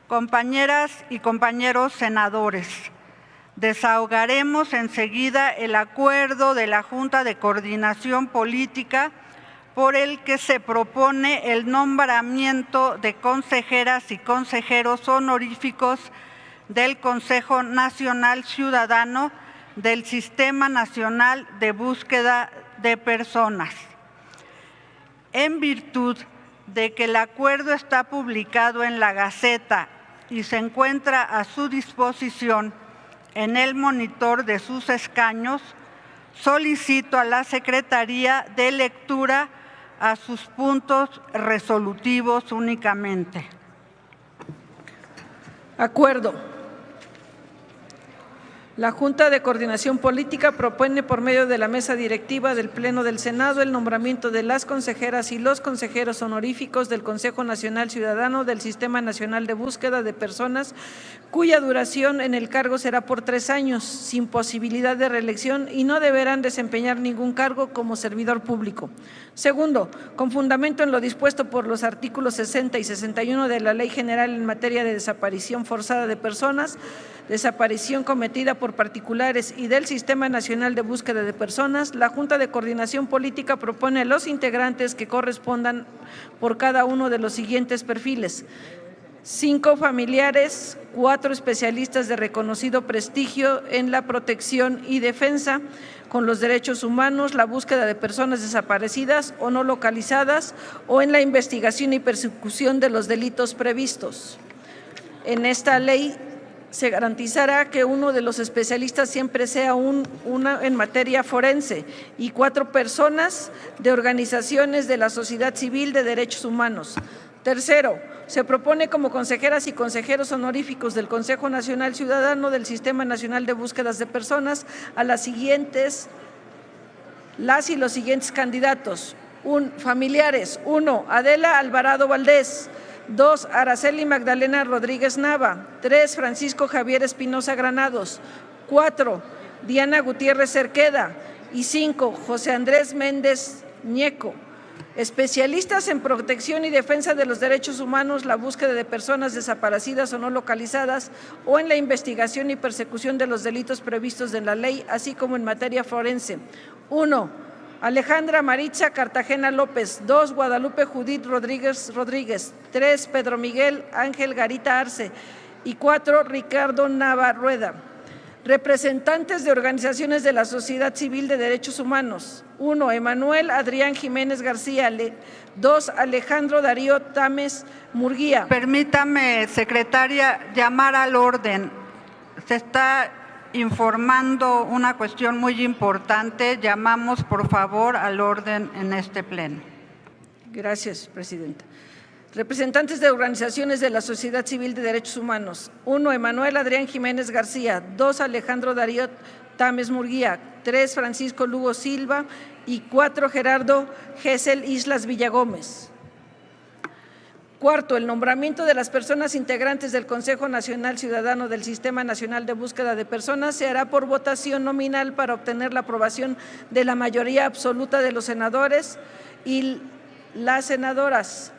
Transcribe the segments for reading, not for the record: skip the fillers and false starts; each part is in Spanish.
Compañeras y compañeros senadores, desahogaremos enseguida el acuerdo de la Junta de Coordinación Política por el que se propone el nombramiento de consejeras y consejeros honoríficos del Consejo Nacional Ciudadano del Sistema Nacional de Búsqueda de Personas. En virtud de que el acuerdo está publicado en la Gaceta y se encuentra a su disposición en el monitor de sus escaños, solicito a la Secretaría de lectura a sus puntos resolutivos únicamente. Acuerdo. La Junta de Coordinación Política propone por medio de la mesa directiva del Pleno del Senado el nombramiento de las consejeras y los consejeros honoríficos del Consejo Nacional Ciudadano del Sistema Nacional de Búsqueda de Personas, cuya duración en el cargo será por 3 años, sin posibilidad de reelección, y no deberán desempeñar ningún cargo como servidor público. Segundo, con fundamento en lo dispuesto por los artículos 60 y 61 de la Ley General en materia de desaparición forzada de personas, desaparición cometida por particulares y del Sistema Nacional de Búsqueda de Personas, la Junta de Coordinación Política propone a los integrantes que correspondan por cada uno de los siguientes perfiles: 5 familiares, 4 especialistas de reconocido prestigio en la protección y defensa con los derechos humanos, la búsqueda de personas desaparecidas o no localizadas o en la investigación y persecución de los delitos previstos. En esta ley se garantizará que uno de los especialistas siempre sea una en materia forense y 4 personas de organizaciones de la sociedad civil de derechos humanos. Tercero, se propone como consejeras y consejeros honoríficos del Consejo Nacional Ciudadano del Sistema Nacional de Búsquedas de Personas a las y los siguientes candidatos. Familiares: 1, Adela Alvarado Valdés; 2, Araceli Magdalena Rodríguez Nava; 3, Francisco Javier Espinosa Granados; 4, Diana Gutiérrez Cerqueda; y 5, José Andrés Méndez Ñeco. Especialistas en protección y defensa de los derechos humanos, la búsqueda de personas desaparecidas o no localizadas o en la investigación y persecución de los delitos previstos en la ley, así como en materia forense. 1, Alejandra Maritza Cartagena López; 2, Guadalupe Judith Rodríguez; 3, Pedro Miguel Ángel Garita Arce; y 4, Ricardo Nava Rueda. Representantes de organizaciones de la sociedad civil de derechos humanos: 1, Emanuel Adrián Jiménez García; 2, Alejandro Darío Tames Murguía. Permítame, secretaria, llamar al orden. Se está informando una cuestión muy importante. Llamamos, por favor, al orden en este pleno. Gracias, presidenta. Representantes de organizaciones de la sociedad civil de derechos humanos: 1, Emanuel Adrián Jiménez García; 2, Alejandro Darío Tames Murguía; 3, Francisco Lugo Silva; y 4, Gerardo Gesell Islas Villagómez. Cuarto, el nombramiento de las personas integrantes del Consejo Nacional Ciudadano del Sistema Nacional de Búsqueda de Personas se hará por votación nominal para obtener la aprobación de la mayoría absoluta de los senadores y las senadoras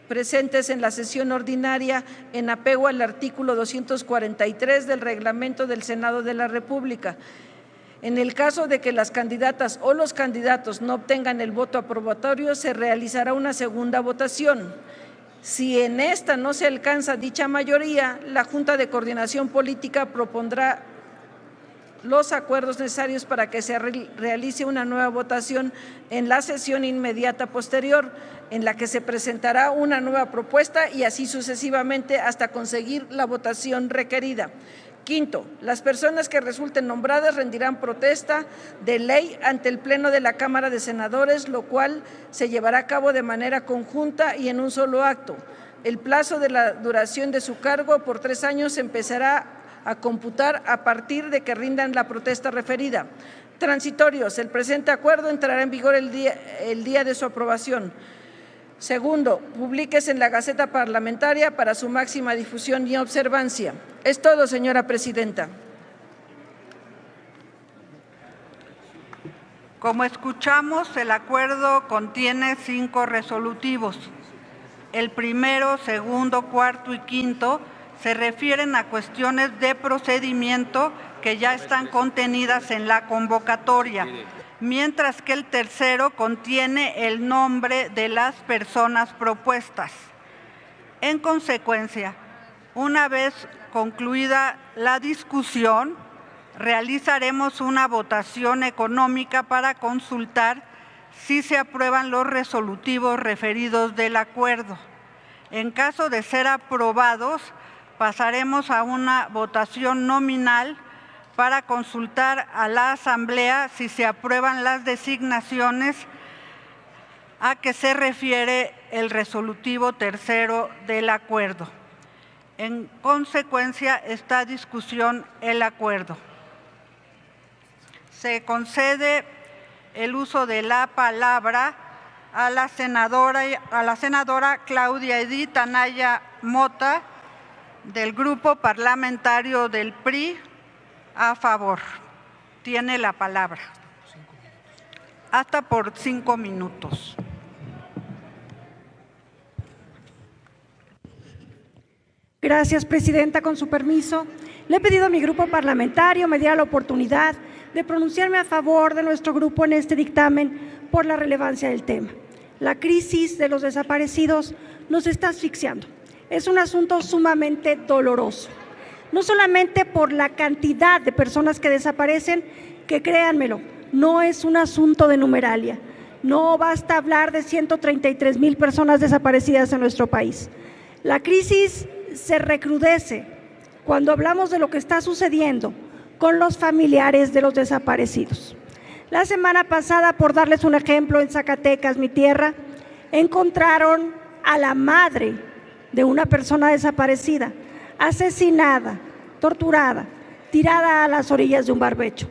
presentes en la sesión ordinaria, en apego al artículo 243 del Reglamento del Senado de la República. En el caso de que las candidatas o los candidatos no obtengan el voto aprobatorio, se realizará una segunda votación. Si en esta no se alcanza dicha mayoría, la Junta de Coordinación Política propondrá los acuerdos necesarios para que se realice una nueva votación en la sesión inmediata posterior, en la que se presentará una nueva propuesta y así sucesivamente hasta conseguir la votación requerida. Quinto, las personas que resulten nombradas rendirán protesta de ley ante el Pleno de la Cámara de Senadores, lo cual se llevará a cabo de manera conjunta y en un solo acto. El plazo de la duración de su cargo por 3 años empezará a computar a partir de que rindan la protesta referida. Transitorios, el presente acuerdo entrará en vigor el día de su aprobación. Segundo, publíquese en la Gaceta Parlamentaria para su máxima difusión y observancia. Es todo, señora presidenta. Como escuchamos, el acuerdo contiene 5 resolutivos. el primero, segundo, cuarto y quinto se refieren a cuestiones de procedimiento que ya están contenidas en la convocatoria, mientras que el tercero contiene el nombre de las personas propuestas. En consecuencia, una vez concluida la discusión, realizaremos una votación económica para consultar si se aprueban los resolutivos referidos del acuerdo. En caso de ser aprobados, pasaremos a una votación nominal para consultar a la Asamblea si se aprueban las designaciones a que se refiere el resolutivo tercero del acuerdo. En consecuencia, esta discusión el acuerdo. Se concede el uso de la palabra a la senadora Claudia Edith Anaya Mota, del Grupo Parlamentario del PRI, a favor. Tiene la palabra. Hasta por 5 minutos. Gracias, presidenta. Con su permiso, le he pedido a mi grupo parlamentario me diera la oportunidad de pronunciarme a favor de nuestro grupo en este dictamen por la relevancia del tema. La crisis de los desaparecidos nos está asfixiando. Es un asunto sumamente doloroso, no solamente por la cantidad de personas que desaparecen, que créanmelo, no es un asunto de numeralia. No basta hablar de 133,000 personas desaparecidas en nuestro país. La crisis se recrudece cuando hablamos de lo que está sucediendo con los familiares de los desaparecidos. La semana pasada, por darles un ejemplo, en Zacatecas, mi tierra, encontraron a la madre de una persona desaparecida, asesinada, torturada, tirada a las orillas de un barbecho.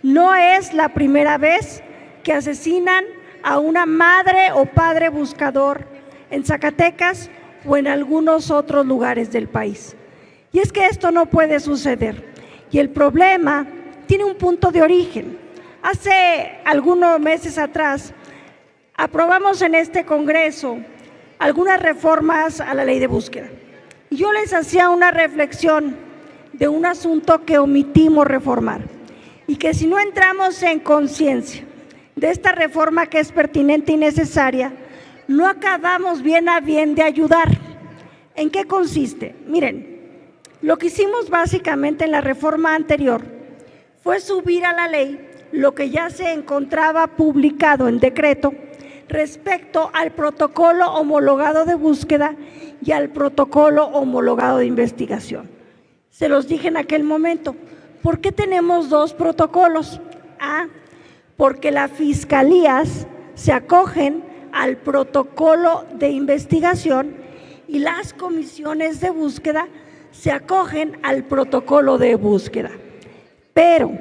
No es la primera vez que asesinan a una madre o padre buscador en Zacatecas o en algunos otros lugares del país. Y es que esto no puede suceder. Y el problema tiene un punto de origen. Hace algunos meses atrás aprobamos en este Congreso algunas reformas a la ley de búsqueda. Y yo les hacía una reflexión de un asunto que omitimos reformar y que si no entramos en conciencia de esta reforma que es pertinente y necesaria, no acabamos bien a bien de ayudar. ¿En qué consiste? Miren, lo que hicimos básicamente en la reforma anterior fue subir a la ley lo que ya se encontraba publicado en decreto respecto al protocolo homologado de búsqueda y al protocolo homologado de investigación. Se los dije en aquel momento, ¿por qué tenemos dos protocolos? Porque las fiscalías se acogen al protocolo de investigación y las comisiones de búsqueda se acogen al protocolo de búsqueda. Pero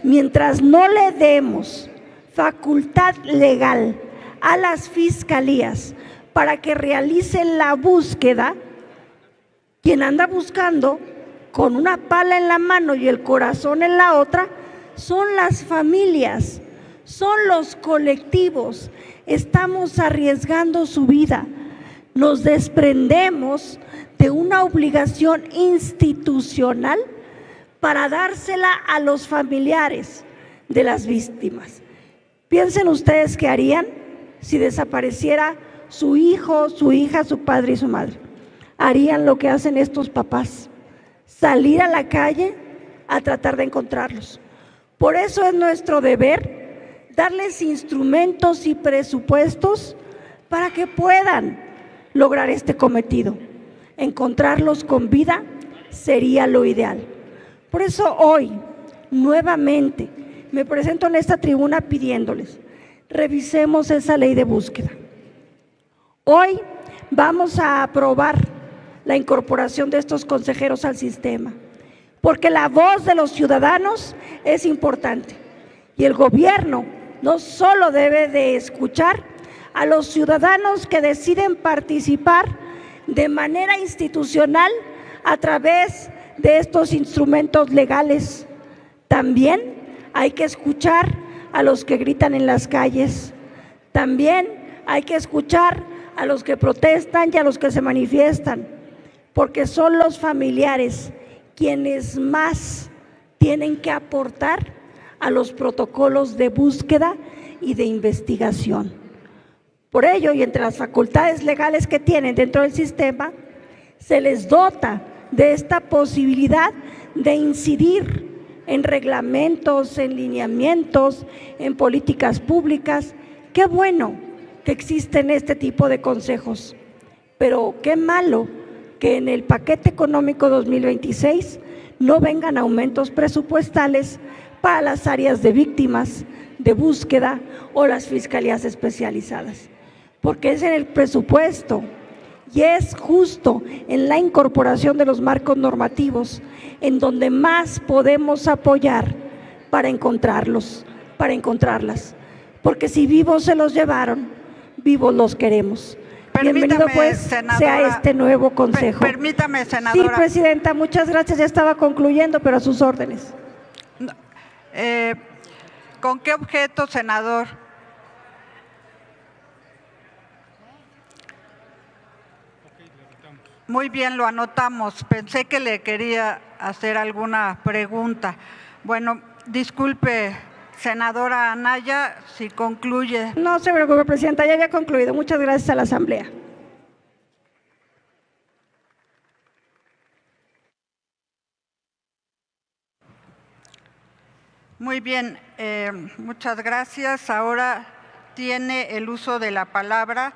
mientras no le demos facultad legal a las fiscalías para que realicen la búsqueda, quien anda buscando con una pala en la mano y el corazón en la otra son las familias, son los colectivos. Estamos arriesgando su vida. Nos desprendemos de una obligación institucional para dársela a los familiares de las víctimas. Piensen ustedes qué harían si desapareciera su hijo, su hija, su padre y su madre. Harían lo que hacen estos papás: salir a la calle a tratar de encontrarlos. Por eso es nuestro deber darles instrumentos y presupuestos para que puedan lograr este cometido. Encontrarlos con vida sería lo ideal. Por eso hoy, nuevamente, me presento en esta tribuna pidiéndoles, revisemos esa ley de búsqueda. Hoy vamos a aprobar la incorporación de estos consejeros al sistema, porque la voz de los ciudadanos es importante y el gobierno no solo debe de escuchar a los ciudadanos que deciden participar de manera institucional a través de estos instrumentos legales, también hay que escuchar a los que gritan en las calles, también hay que escuchar a los que protestan y a los que se manifiestan, porque son los familiares quienes más tienen que aportar a los protocolos de búsqueda y de investigación. Por ello, y entre las facultades legales que tienen dentro del sistema, se les dota de esta posibilidad de incidir en reglamentos, en lineamientos, en políticas públicas. Qué bueno que existen este tipo de consejos, pero qué malo que en el paquete económico 2026 no vengan aumentos presupuestales para las áreas de víctimas, de búsqueda o las fiscalías especializadas, porque es en el presupuesto y es justo en la incorporación de los marcos normativos en donde más podemos apoyar para encontrarlos, para encontrarlas, porque si vivos se los llevaron, vivos los queremos. Bienvenido pues sea este nuevo consejo. Permítame, senadora. Sí, presidenta, muchas gracias, ya estaba concluyendo, pero a sus órdenes. ¿Con qué objeto, senador? Muy bien, lo anotamos. Pensé que le quería hacer alguna pregunta. Bueno, disculpe, senadora Anaya, si concluye. No se preocupe, presidenta, ya había concluido. Muchas gracias a la Asamblea. Muy bien, muchas gracias. Ahora tiene el uso de la palabra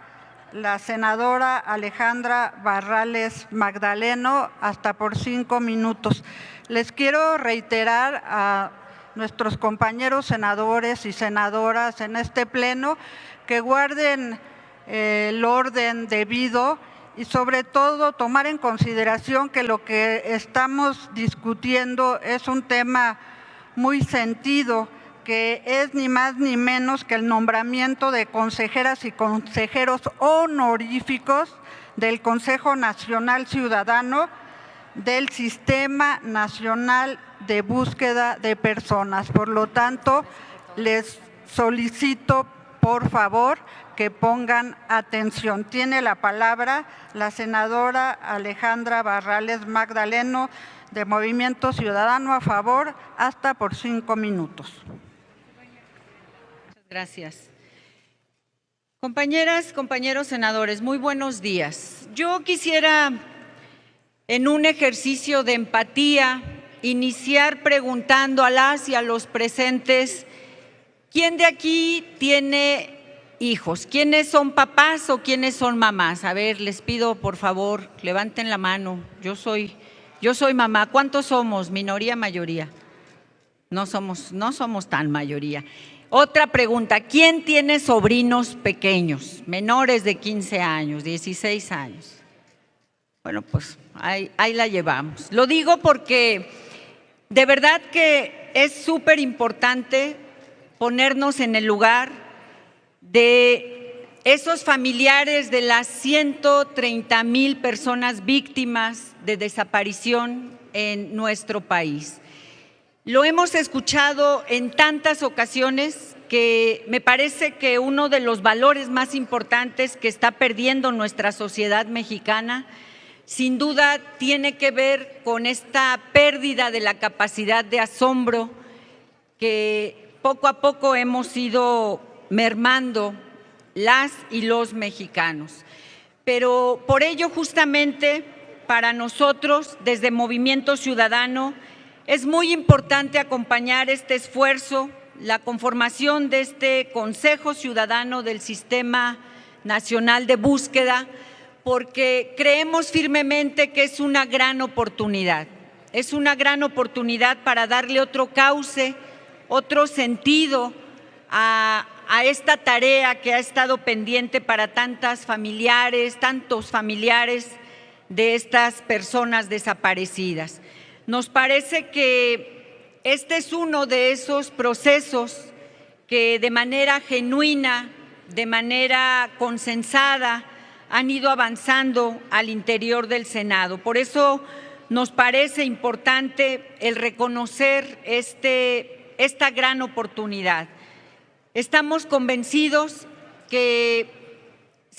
la senadora Alejandra Barrales Magdaleno, hasta por 5 minutos. Les quiero reiterar a nuestros compañeros senadores y senadoras en este pleno que guarden el orden debido y sobre todo tomar en consideración que lo que estamos discutiendo es un tema muy sentido, que es ni más ni menos que el nombramiento de consejeras y consejeros honoríficos del Consejo Nacional Ciudadano del Sistema Nacional de Búsqueda de Personas. Por lo tanto, les solicito, por favor, que pongan atención. Tiene la palabra la senadora Alejandra Barrales Magdaleno, de Movimiento Ciudadano a Favor, hasta por 5 minutos. Muchas gracias. Compañeras, compañeros senadores, muy buenos días. Yo quisiera, en un ejercicio de empatía, iniciar preguntando a las y a los presentes, ¿quién de aquí tiene hijos? ¿Quiénes son papás o quiénes son mamás? A ver, les pido por favor, levanten la mano. Yo soy mamá. ¿Cuántos somos? ¿Minoría, mayoría? No somos tan mayoría. Otra pregunta, ¿quién tiene sobrinos pequeños, menores de 15 años, 16 años? Bueno, pues ahí la llevamos. Lo digo porque de verdad que es súper importante ponernos en el lugar de esos familiares de las 130,000 personas víctimas de desaparición en nuestro país. Lo hemos escuchado en tantas ocasiones que me parece que uno de los valores más importantes que está perdiendo nuestra sociedad mexicana, sin duda tiene que ver con esta pérdida de la capacidad de asombro que poco a poco hemos ido mermando las y los mexicanos. Pero por ello, justamente, para nosotros, desde Movimiento Ciudadano, es muy importante acompañar este esfuerzo, la conformación de este Consejo Ciudadano del Sistema Nacional de Búsqueda, porque creemos firmemente que es una gran oportunidad. Es una gran oportunidad para darle otro cauce, otro sentido a esta tarea que ha estado pendiente para tantos familiares de estas personas desaparecidas. Nos parece que este es uno de esos procesos que de manera genuina, de manera consensada, han ido avanzando al interior del Senado. Por eso nos parece importante el reconocer esta gran oportunidad. Estamos convencidos que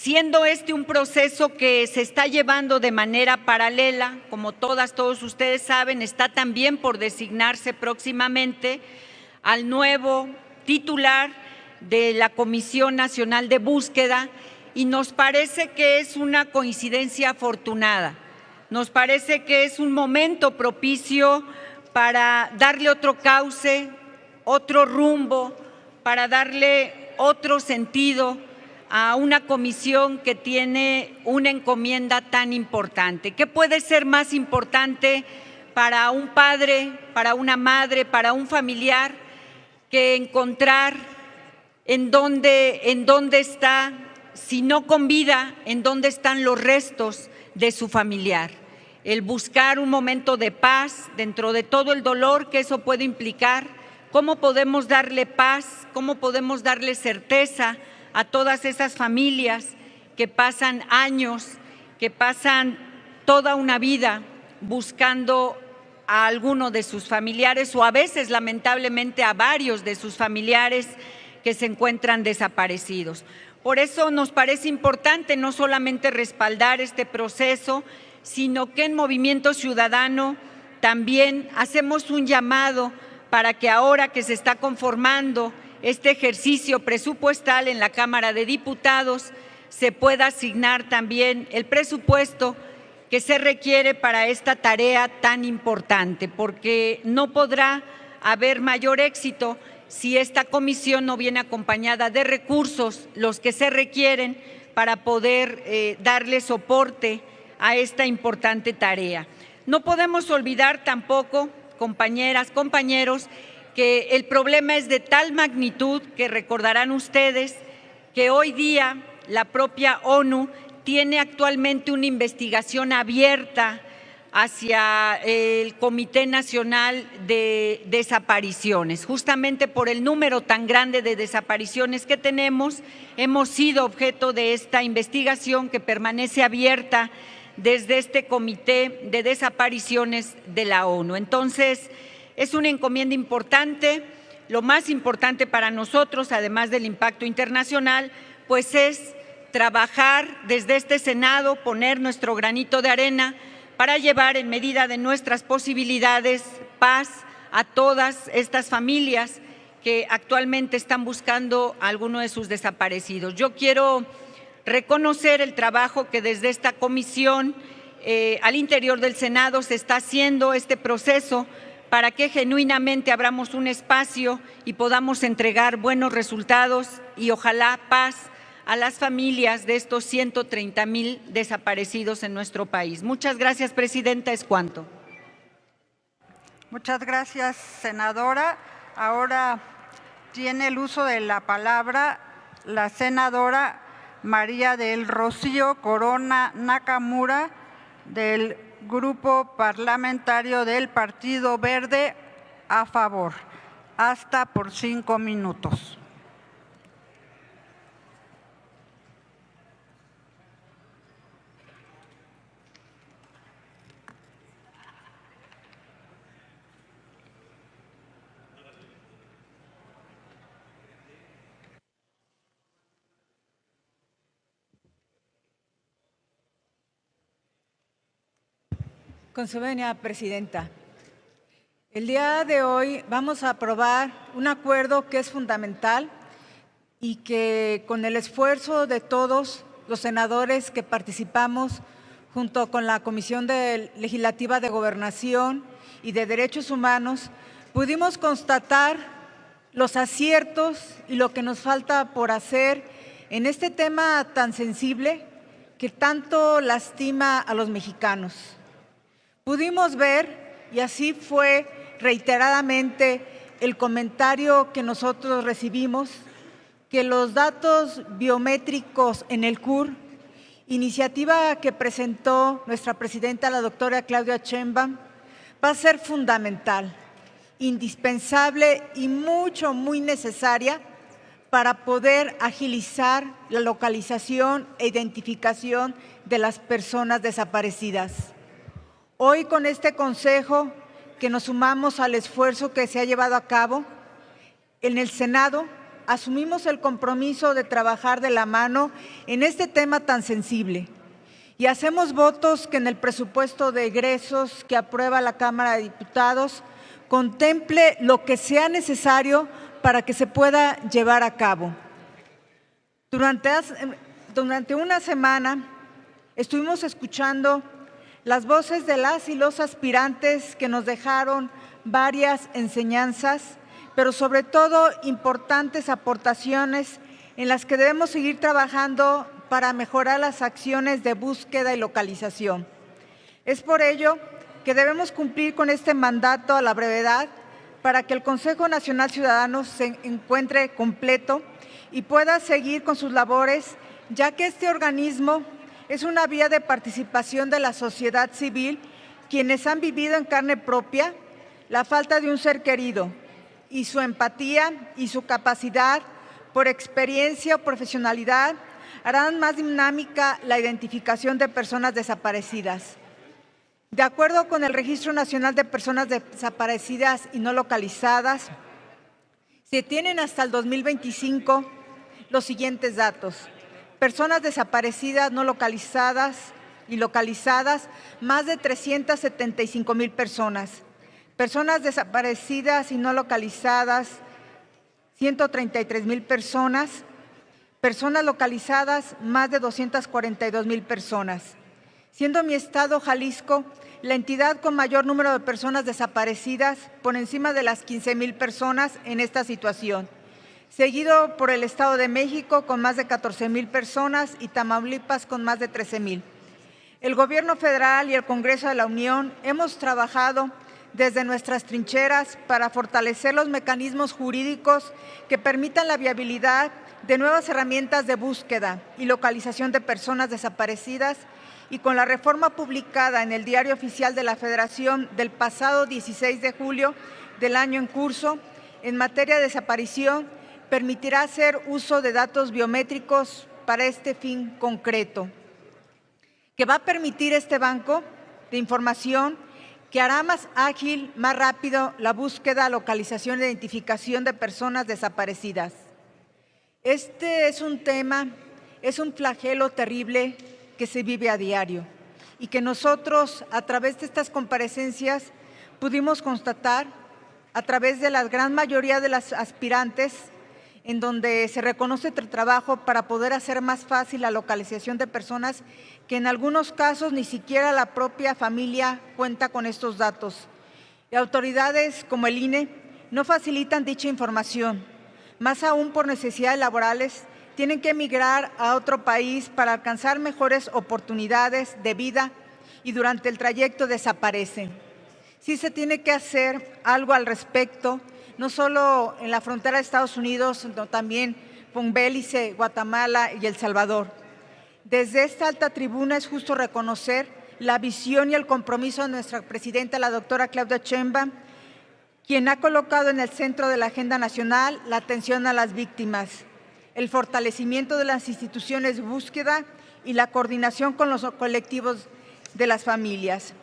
siendo este un proceso que se está llevando de manera paralela, como todos ustedes saben, está también por designarse próximamente al nuevo titular de la Comisión Nacional de Búsqueda, y nos parece que es una coincidencia afortunada. Nos parece que es un momento propicio para darle otro cauce, otro rumbo, para darle otro sentido a una comisión que tiene una encomienda tan importante. ¿Qué puede ser más importante para un padre, para una madre, para un familiar, que encontrar en dónde está, si no con vida, en dónde están los restos de su familiar? El buscar un momento de paz dentro de todo el dolor que eso puede implicar. ¿Cómo podemos darle paz? ¿Cómo podemos darle certeza a todas esas familias que pasan años, que pasan toda una vida buscando a alguno de sus familiares, o a veces lamentablemente a varios de sus familiares que se encuentran desaparecidos? Por eso nos parece importante no solamente respaldar este proceso, sino que en Movimiento Ciudadano también hacemos un llamado para que ahora que se está conformando este ejercicio presupuestal en la Cámara de Diputados, se pueda asignar también el presupuesto que se requiere para esta tarea tan importante, porque no podrá haber mayor éxito si esta comisión no viene acompañada de recursos, los que se requieren para poder darle soporte a esta importante tarea. No podemos olvidar tampoco, compañeras, compañeros, que el problema es de tal magnitud que recordarán ustedes que hoy día la propia ONU tiene actualmente una investigación abierta hacia el Comité Nacional de Desapariciones. Justamente por el número tan grande de desapariciones que tenemos, hemos sido objeto de esta investigación que permanece abierta desde este Comité de Desapariciones de la ONU. Entonces, es una encomienda importante. Lo más importante para nosotros, además del impacto internacional, pues es trabajar desde este Senado, poner nuestro granito de arena para llevar en medida de nuestras posibilidades paz a todas estas familias que actualmente están buscando a alguno de sus desaparecidos. Yo quiero reconocer el trabajo que desde esta comisión al interior del Senado se está haciendo, este proceso, para que genuinamente abramos un espacio y podamos entregar buenos resultados y ojalá paz a las familias de estos 130,000 desaparecidos en nuestro país. Muchas gracias, presidenta. Es cuanto. Muchas gracias, senadora. Ahora tiene el uso de la palabra la senadora María del Rocío Corona Nakamura, del Grupo Parlamentario del Partido Verde, a favor. Hasta por 5 minutos. Con su venia, presidenta. El día de hoy vamos a aprobar un acuerdo que es fundamental y que con el esfuerzo de todos los senadores que participamos junto con la Comisión Legislativa de Gobernación y de Derechos Humanos, pudimos constatar los aciertos y lo que nos falta por hacer en este tema tan sensible que tanto lastima a los mexicanos. Pudimos ver, y así fue reiteradamente el comentario que nosotros recibimos, que los datos biométricos en el CUR, iniciativa que presentó nuestra presidenta, la doctora Claudia Sheinbaum, va a ser fundamental, indispensable y muy necesaria para poder agilizar la localización e identificación de las personas desaparecidas. Hoy con este consejo que nos sumamos al esfuerzo que se ha llevado a cabo, en el Senado asumimos el compromiso de trabajar de la mano en este tema tan sensible y hacemos votos que en el presupuesto de egresos que aprueba la Cámara de Diputados contemple lo que sea necesario para que se pueda llevar a cabo. Durante una semana estuvimos escuchando las voces de las y los aspirantes que nos dejaron varias enseñanzas, pero sobre todo importantes aportaciones en las que debemos seguir trabajando para mejorar las acciones de búsqueda y localización. Es por ello que debemos cumplir con este mandato a la brevedad para que el Consejo Nacional Ciudadano se encuentre completo y pueda seguir con sus labores, ya que este organismo es una vía de participación de la sociedad civil, quienes han vivido en carne propia la falta de un ser querido y su empatía y su capacidad, por experiencia o profesionalidad, harán más dinámica la identificación de personas desaparecidas. De acuerdo con el Registro Nacional de Personas Desaparecidas y No Localizadas, se tienen hasta el 2025 los siguientes datos: personas desaparecidas, no localizadas y localizadas, más de 375,000 personas. Personas desaparecidas y no localizadas, 133,000 personas. Personas localizadas, más de 242,000 personas. Siendo mi estado, Jalisco, la entidad con mayor número de personas desaparecidas, por encima de las 15,000 personas en esta situación, seguido por el Estado de México con más de 14,000 personas y Tamaulipas con más de 13,000. El Gobierno federal y el Congreso de la Unión hemos trabajado desde nuestras trincheras para fortalecer los mecanismos jurídicos que permitan la viabilidad de nuevas herramientas de búsqueda y localización de personas desaparecidas, y con la reforma publicada en el Diario Oficial de la Federación del pasado 16 de julio del año en curso, en materia de desaparición, permitirá hacer uso de datos biométricos para este fin concreto, que va a permitir este banco de información que hará más ágil, más rápido la búsqueda, localización e identificación de personas desaparecidas. Este es un tema, es un flagelo terrible que se vive a diario y que nosotros, a través de estas comparecencias, pudimos constatar a través de la gran mayoría de las aspirantes, en donde se reconoce el trabajo para poder hacer más fácil la localización de personas que en algunos casos ni siquiera la propia familia cuenta con estos datos. Y autoridades como el INE no facilitan dicha información, más aún por necesidades laborales. Tienen que emigrar a otro país para alcanzar mejores oportunidades de vida y durante el trayecto desaparecen. Sí se tiene que hacer algo al respecto, no solo en la frontera de Estados Unidos, sino también con Belice, Guatemala y El Salvador. Desde esta alta tribuna es justo reconocer la visión y el compromiso de nuestra presidenta, la doctora Claudia Sheinbaum, quien ha colocado en el centro de la agenda nacional la atención a las víctimas, el fortalecimiento de las instituciones de búsqueda y la coordinación con los colectivos de las familias.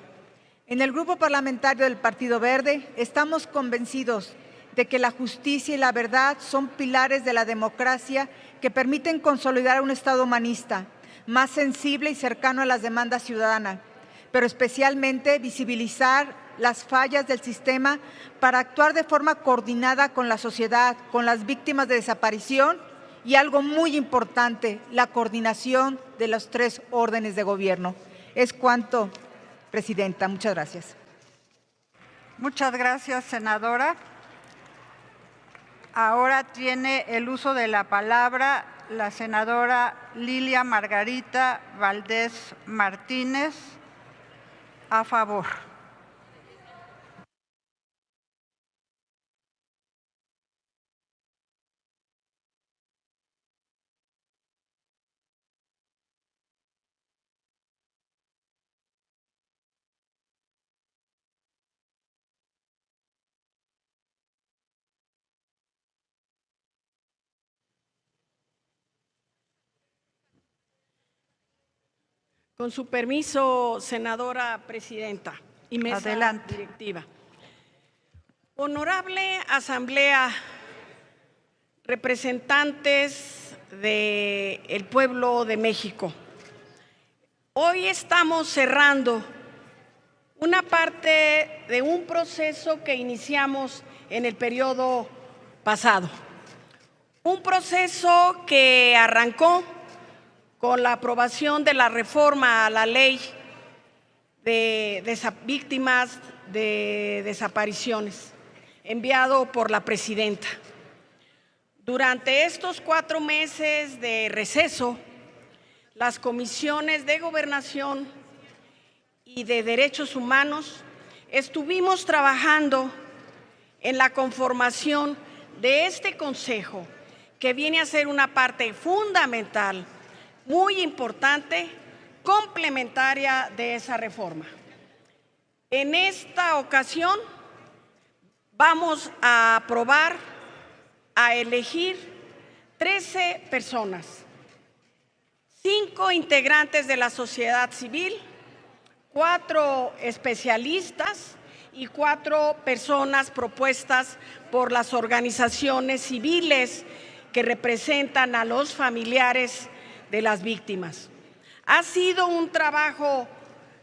En el Grupo Parlamentario del Partido Verde estamos convencidos de que la justicia y la verdad son pilares de la democracia que permiten consolidar un Estado humanista, más sensible y cercano a las demandas ciudadanas, pero especialmente visibilizar las fallas del sistema para actuar de forma coordinada con la sociedad, con las víctimas de desaparición y algo muy importante, la coordinación de los 3 órdenes de gobierno. Es cuanto, Presidenta. Muchas gracias. Muchas gracias, senadora. Ahora tiene el uso de la palabra la senadora Lilia Margarita Valdés Martínez. A favor. Con su permiso, senadora presidenta y mesa Adelante. directiva. Honorable Asamblea representantes del pueblo de México, hoy estamos cerrando una parte de un proceso que iniciamos en el periodo pasado. Un proceso que arrancó con la aprobación de la reforma a la ley de víctimas de desapariciones, enviado por la presidenta. Durante estos 4 meses de receso, las comisiones de Gobernación y de Derechos Humanos estuvimos trabajando en la conformación de este consejo, que viene a ser una parte fundamental, muy importante, complementaria de esa reforma. En esta ocasión vamos a aprobar, a elegir 13 personas, 5 integrantes de la sociedad civil, 4 especialistas y 4 personas propuestas por las organizaciones civiles que representan a los familiares de las víctimas. Ha sido un trabajo,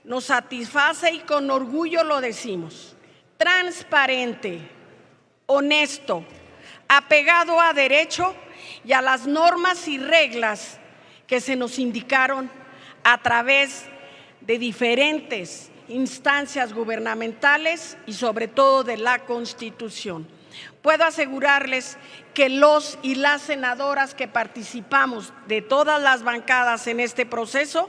nos satisface y con orgullo lo decimos, transparente, honesto, apegado a derecho y a las normas y reglas que se nos indicaron a través de diferentes instancias gubernamentales y sobre todo de la Constitución. Puedo asegurarles que los y las senadoras que participamos de todas las bancadas en este proceso,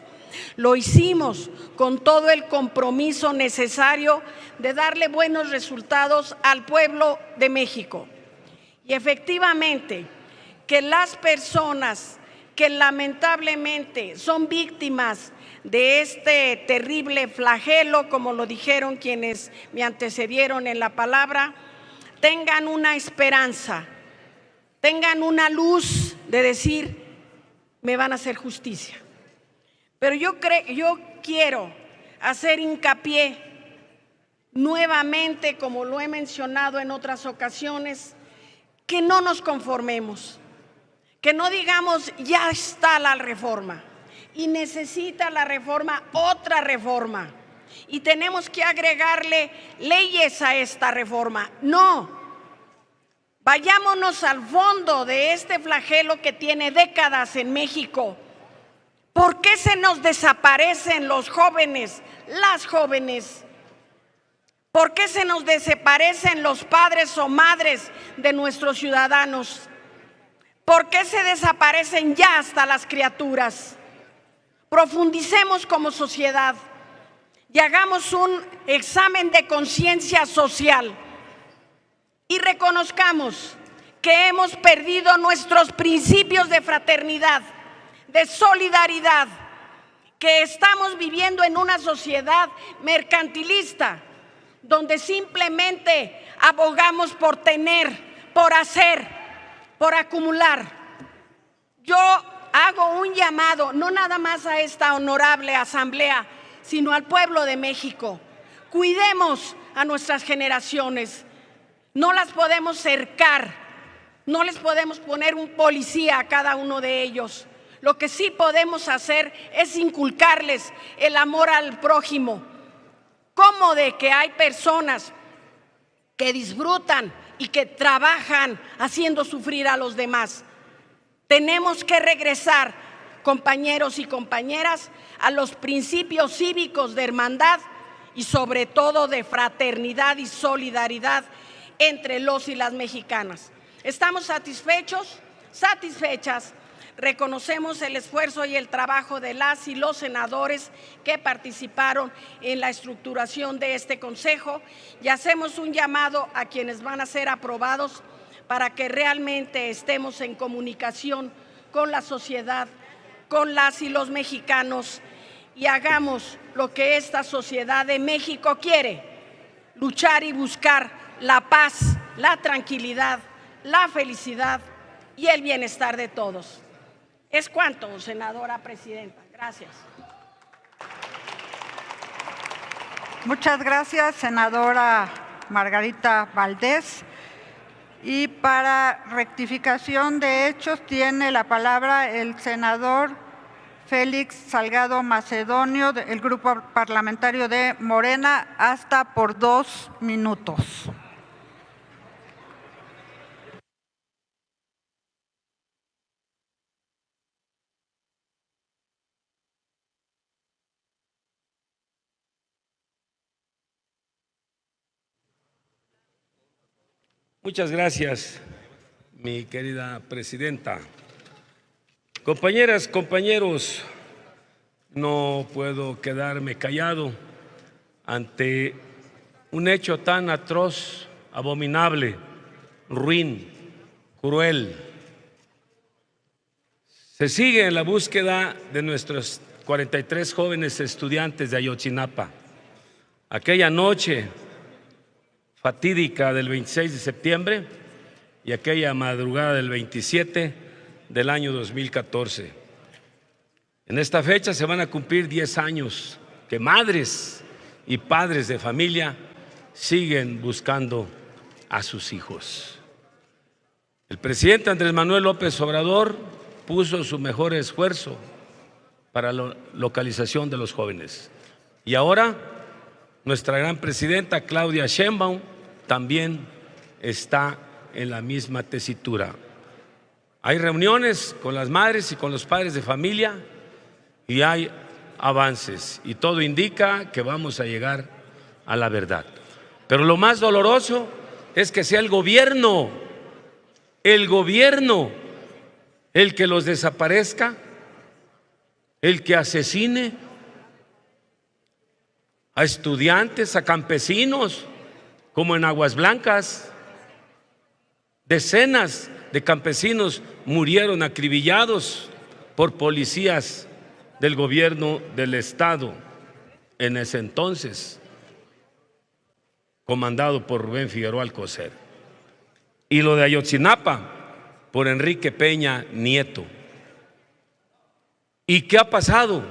lo hicimos con todo el compromiso necesario de darle buenos resultados al pueblo de México. Y efectivamente, que las personas que lamentablemente son víctimas de este terrible flagelo, como lo dijeron quienes me antecedieron en la palabra, tengan una esperanza, tengan una luz de decir, me van a hacer justicia. Pero yo quiero hacer hincapié nuevamente, como lo he mencionado en otras ocasiones, que no nos conformemos, que no digamos ya está la reforma y necesita la reforma otra reforma y tenemos que agregarle leyes a esta reforma. No, vayámonos al fondo de este flagelo que tiene décadas en México. ¿Por qué se nos desaparecen los jóvenes, las jóvenes? ¿Por qué se nos desaparecen los padres o madres de nuestros ciudadanos? ¿Por qué se desaparecen ya hasta las criaturas? Profundicemos como sociedad y hagamos un examen de conciencia social y reconozcamos que hemos perdido nuestros principios de fraternidad, de solidaridad, que estamos viviendo en una sociedad mercantilista, donde simplemente abogamos por tener, por hacer, por acumular. Yo hago un llamado, no nada más a esta honorable asamblea, sino al pueblo de México. Cuidemos a nuestras generaciones, no las podemos cercar, no les podemos poner un policía a cada uno de ellos. Lo que sí podemos hacer es inculcarles el amor al prójimo. ¿Cómo de que hay personas que disfrutan y que trabajan haciendo sufrir a los demás? Tenemos que regresar, compañeros y compañeras, a los principios cívicos de hermandad y sobre todo de fraternidad y solidaridad entre los y las mexicanas. ¿Estamos satisfechos? Satisfechas. Reconocemos el esfuerzo y el trabajo de las y los senadores que participaron en la estructuración de este consejo y hacemos un llamado a quienes van a ser aprobados para que realmente estemos en comunicación con la sociedad, con las y los mexicanos y hagamos lo que esta sociedad de México quiere, luchar y buscar la paz, la tranquilidad, la felicidad y el bienestar de todos. Es cuanto, senadora presidenta. Gracias. Muchas gracias, senadora Margarita Valdés. Y para rectificación de hechos tiene la palabra el senador Félix Salgado Macedonio, del Grupo Parlamentario de Morena, hasta por 2 minutos. Muchas gracias, mi querida presidenta. Compañeras, compañeros, no puedo quedarme callado ante un hecho tan atroz, abominable, ruin, cruel. Se sigue en la búsqueda de nuestros 43 jóvenes estudiantes de Ayotzinapa. Aquella noche fatídica del 26 de septiembre y aquella madrugada del 27 del año 2014. En esta fecha se van a cumplir 10 años que madres y padres de familia siguen buscando a sus hijos. El presidente Andrés Manuel López Obrador puso su mejor esfuerzo para la localización de los jóvenes. Y ahora nuestra gran presidenta Claudia Sheinbaum también está en la misma tesitura. Hay reuniones con las madres y con los padres de familia y hay avances y todo indica que vamos a llegar a la verdad. Pero lo más doloroso es que sea el gobierno el que los desaparezca, el que asesine a estudiantes, a campesinos, como en Aguas Blancas. Decenas de campesinos murieron acribillados por policías del gobierno del Estado en ese entonces, comandado por Rubén Figueroa Alcocer. Y lo de Ayotzinapa, por Enrique Peña Nieto. ¿Y qué ha pasado?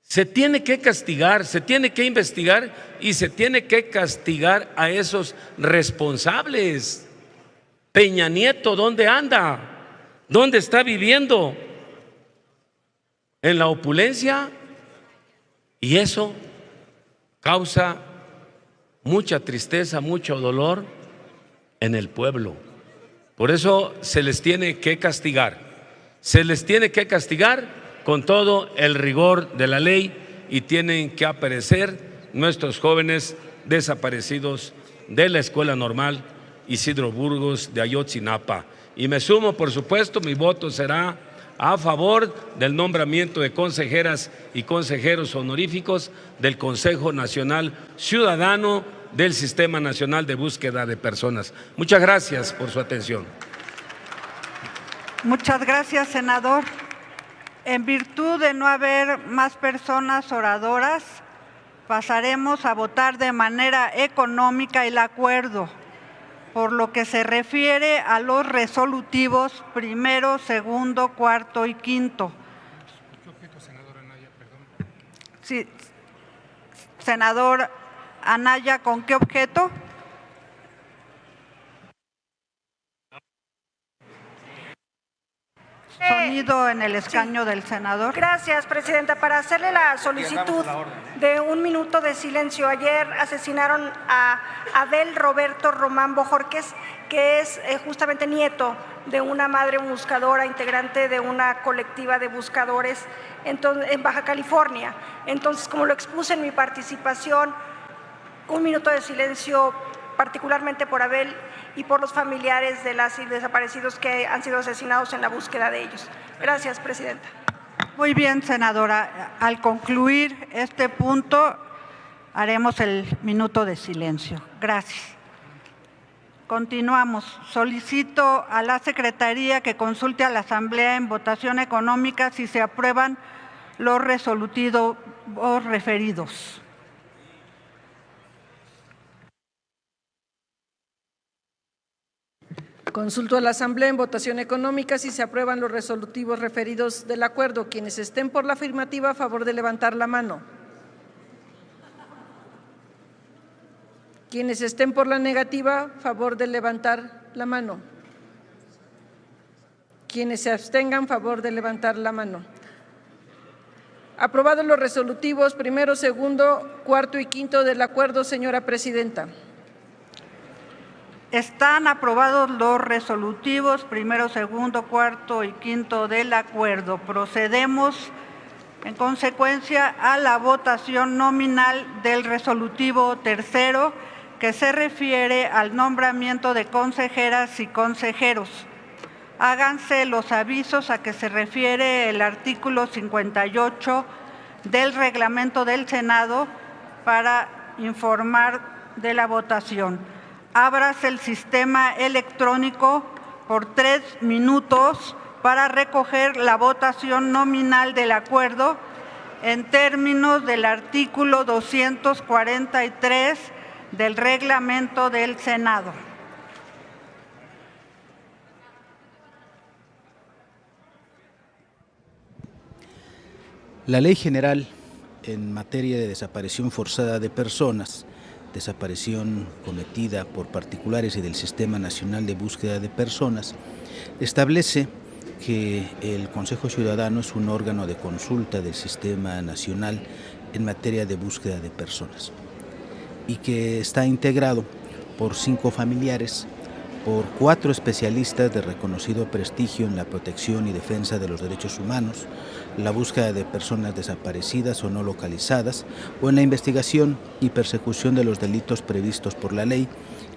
Se tiene que castigar, se tiene que investigar y se tiene que castigar a esos responsables. Peña Nieto, ¿dónde anda? ¿Dónde está viviendo? En la opulencia. Y eso causa mucha tristeza, mucho dolor en el pueblo. Por eso se les tiene que castigar. Se les tiene que castigar con todo el rigor de la ley y tienen que aparecer nuestros jóvenes desaparecidos de la Escuela Normal Isidro Burgos de Ayotzinapa. Y me sumo, por supuesto, mi voto será a favor del nombramiento de consejeras y consejeros honoríficos del Consejo Nacional Ciudadano del Sistema Nacional de Búsqueda de Personas. Muchas gracias por su atención. Muchas gracias, senador. En virtud de no haber más personas oradoras, pasaremos a votar de manera económica el acuerdo, por lo que se refiere a los resolutivos primero, segundo, cuarto y quinto. Sí, senador Anaya, ¿con qué objeto? Sonido en el escaño del senador. Gracias, presidenta. Para hacerle la solicitud de 1 minuto de silencio. Ayer asesinaron a Abel Roberto Román Bojorquez, que es justamente nieto de una madre buscadora, integrante de una colectiva de buscadores en Baja California. Entonces, como lo expuse en mi participación, 1 minuto de silencio particularmente por Abel y por los familiares de las y desaparecidos que han sido asesinados en la búsqueda de ellos. Gracias, presidenta. Muy bien, senadora. Al concluir este punto, haremos el minuto de silencio. Gracias. Continuamos. Solicito a la Secretaría que consulte a la Asamblea en votación económica si se aprueban los resolutivos referidos. Consulto a la Asamblea en votación económica si se aprueban los resolutivos referidos del acuerdo. Quienes estén por la afirmativa, a favor de levantar la mano. Quienes estén por la negativa, favor de levantar la mano. Quienes se abstengan, favor de levantar la mano. Aprobados los resolutivos primero, segundo, cuarto y quinto del acuerdo, señora presidenta. Están aprobados los resolutivos primero, segundo, cuarto y quinto del acuerdo. Procedemos en consecuencia a la votación nominal del resolutivo tercero, que se refiere al nombramiento de consejeras y consejeros. Háganse los avisos a que se refiere el artículo 58 del reglamento del Senado para informar de la votación. Ábrase el sistema electrónico por 3 minutos para recoger la votación nominal del acuerdo en términos del artículo 243 del reglamento del Senado. La Ley General en materia de desaparición forzada de personas, desaparición cometida por particulares y del Sistema Nacional de Búsqueda de Personas, establece que el Consejo Ciudadano es un órgano de consulta del Sistema Nacional en materia de búsqueda de personas y que está integrado por 5 familiares, por 4 especialistas de reconocido prestigio en la protección y defensa de los derechos humanos, la búsqueda de personas desaparecidas o no localizadas, o en la investigación y persecución de los delitos previstos por la ley,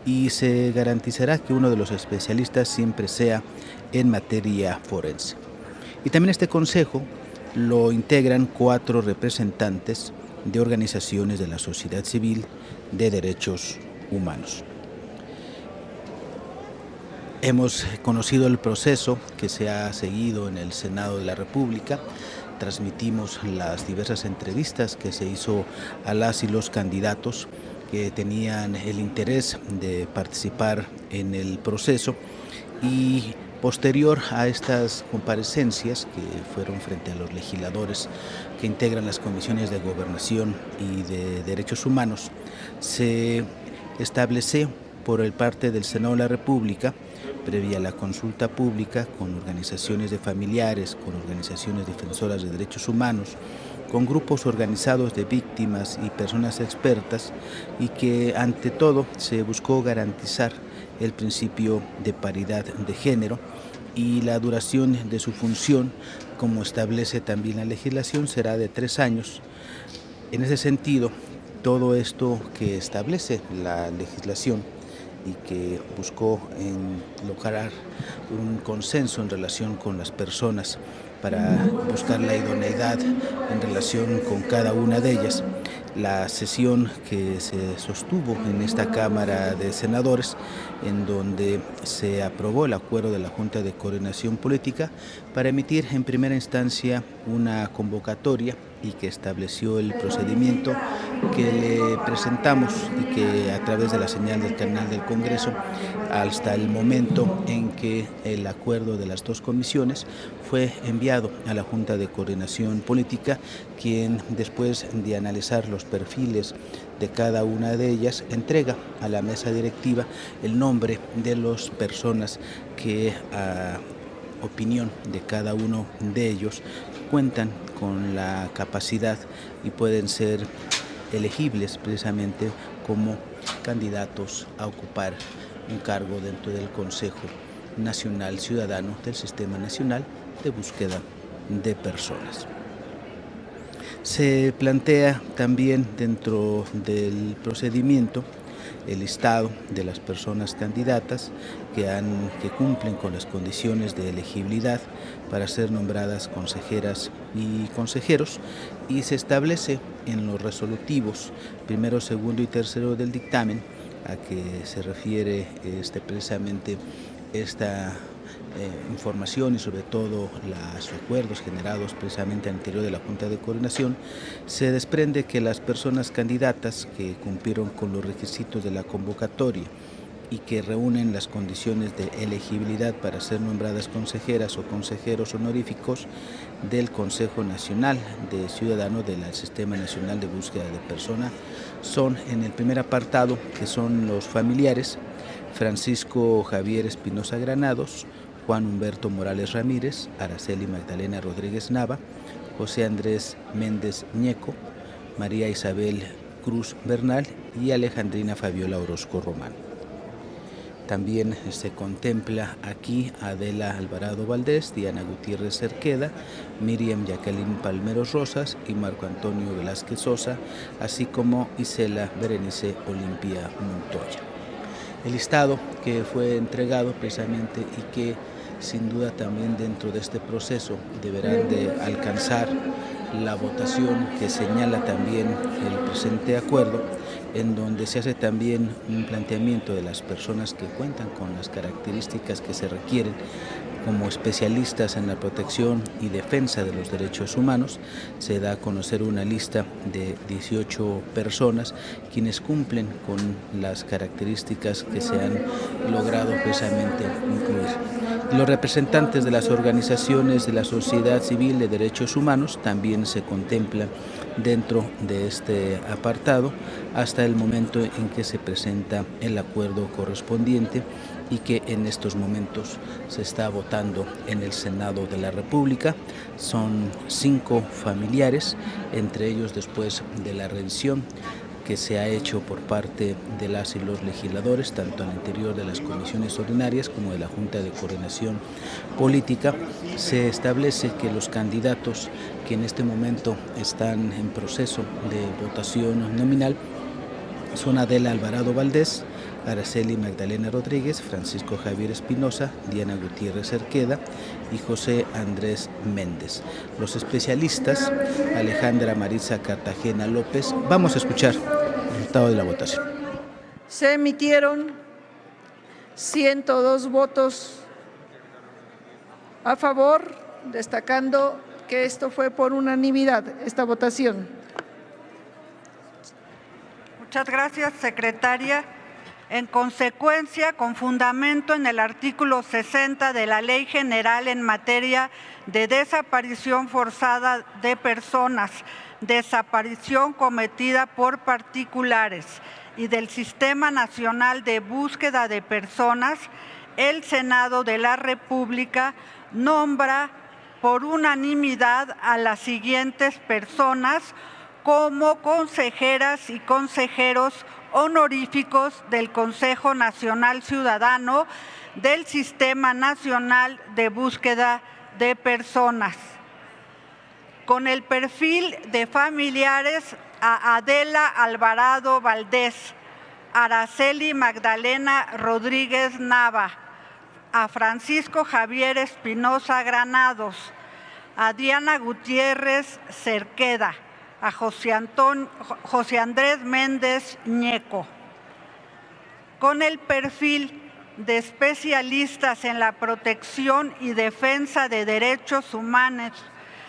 y se garantizará que uno de los especialistas siempre sea en materia forense. Y también este consejo lo integran 4 representantes de organizaciones de la sociedad civil de derechos humanos. Hemos conocido el proceso que se ha seguido en el Senado de la República. Transmitimos las diversas entrevistas que se hizo a las y los candidatos que tenían el interés de participar en el proceso, y posterior a estas comparecencias que fueron frente a los legisladores que integran las comisiones de Gobernación y de Derechos Humanos, se estableció por parte del Senado de la República, previa a la consulta pública, con organizaciones de familiares, con organizaciones defensoras de derechos humanos, con grupos organizados de víctimas y personas expertas, y que ante todo se buscó garantizar el principio de paridad de género, y la duración de su función, como establece también la legislación, será de 3 años. En ese sentido, todo esto que establece la legislación y que buscó lograr un consenso en relación con las personas para buscar la idoneidad en relación con cada una de ellas. La sesión que se sostuvo en esta Cámara de Senadores, en donde se aprobó el acuerdo de la Junta de Coordinación Política para emitir en primera instancia una convocatoria, y que estableció el procedimiento que le presentamos y que a través de la señal del canal del Congreso, hasta el momento en que el acuerdo de las 2 comisiones fue enviado a la Junta de Coordinación Política, quien después de analizar los perfiles de cada una de ellas, entrega a la mesa directiva el nombre de las personas que a opinión de cada uno de ellos cuentan con la capacidad y pueden ser elegibles precisamente como candidatos a ocupar un cargo dentro del Consejo Nacional Ciudadano del Sistema Nacional de Búsqueda de Personas. Se plantea también dentro del procedimiento el listado de las personas candidatas que cumplen con las condiciones de elegibilidad para ser nombradas consejeras y consejeros, y se establece en los resolutivos primero, segundo y tercero del dictamen a que se refiere precisamente esta información, y sobre todo los acuerdos generados precisamente al interior de la Junta de Coordinación, se desprende que las personas candidatas que cumplieron con los requisitos de la convocatoria y que reúnen las condiciones de elegibilidad para ser nombradas consejeras o consejeros honoríficos del Consejo Nacional de Ciudadanos del Sistema Nacional de Búsqueda de Personas son, en el primer apartado, que son los familiares: Francisco Javier Espinosa Granados, Juan Humberto Morales Ramírez, Araceli Magdalena Rodríguez Nava, José Andrés Méndez Ñeco, María Isabel Cruz Bernal y Alejandrina Fabiola Orozco Román. También se contempla aquí a Adela Alvarado Valdés, Diana Gutiérrez Cerqueda, Miriam Jacqueline Palmeros Rosas y Marco Antonio Velázquez Sosa, así como Isela Berenice Olimpia Montoya. El listado que fue entregado precisamente y que sin duda también dentro de este proceso deberán de alcanzar la votación que señala también el presente acuerdo, en donde se hace también un planteamiento de las personas que cuentan con las características que se requieren como especialistas en la protección y defensa de los derechos humanos. Se da a conocer una lista de 18 personas quienes cumplen con las características que se han logrado precisamente incluir. Los representantes de las organizaciones de la sociedad civil de derechos humanos también se contemplan dentro de este apartado hasta el momento en que se presenta el acuerdo correspondiente y que en estos momentos se está votando en el Senado de la República. Son 5 familiares, entre ellos después de la revisión que se ha hecho por parte de las y los legisladores, tanto al interior de las comisiones ordinarias como de la Junta de Coordinación Política, se establece que los candidatos que en este momento están en proceso de votación nominal son Adela Alvarado Valdés, Araceli Magdalena Rodríguez, Francisco Javier Espinosa, Diana Gutiérrez Cerqueda y José Andrés Méndez. Los especialistas, Alejandra Maritza Cartagena López. Vamos a escuchar el resultado de la votación. Se emitieron 102 votos a favor, destacando que esto fue por unanimidad, esta votación. Muchas gracias, secretaria. En consecuencia, con fundamento en el artículo 60 de la Ley General en materia de desaparición forzada de personas, desaparición cometida por particulares y del Sistema Nacional de Búsqueda de Personas, el Senado de la República nombra por unanimidad a las siguientes personas como consejeras y consejeros honoríficos del Consejo Nacional Ciudadano del Sistema Nacional de Búsqueda de Personas. Con el perfil de familiares a Adela Alvarado Valdés, Araceli Magdalena Rodríguez Nava, a Francisco Javier Espinosa Granados, a Diana Gutiérrez Cerqueda, a José Andrés Méndez Ñeco. Con el perfil de especialistas en la protección y defensa de derechos humanos,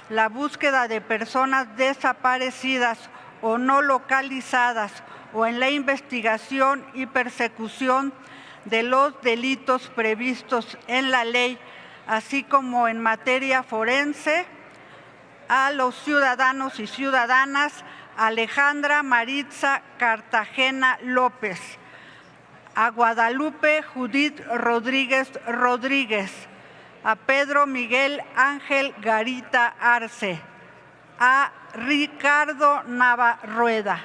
la búsqueda de personas desaparecidas o no localizadas o en la investigación y persecución de los delitos previstos en la ley, así como en materia forense, a los ciudadanos y ciudadanas Alejandra Maritza Cartagena López, a Guadalupe Judith Rodríguez Rodríguez, a Pedro Miguel Ángel Garita Arce, a Ricardo Nava Rueda.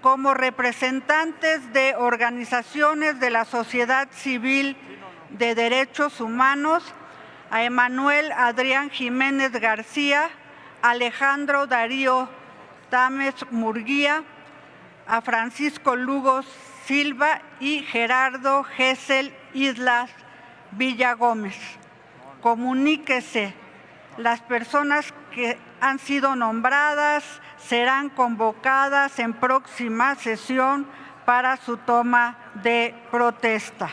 Como representantes de organizaciones de la sociedad civil de derechos humanos, a Emanuel Adrián Jiménez García, Alejandro Darío Támez Murguía, a Francisco Lugo Silva y Gerardo Gesell Islas Villagómez. Comuníquese. Las personas que han sido nombradas serán convocadas en próxima sesión para su toma de protesta.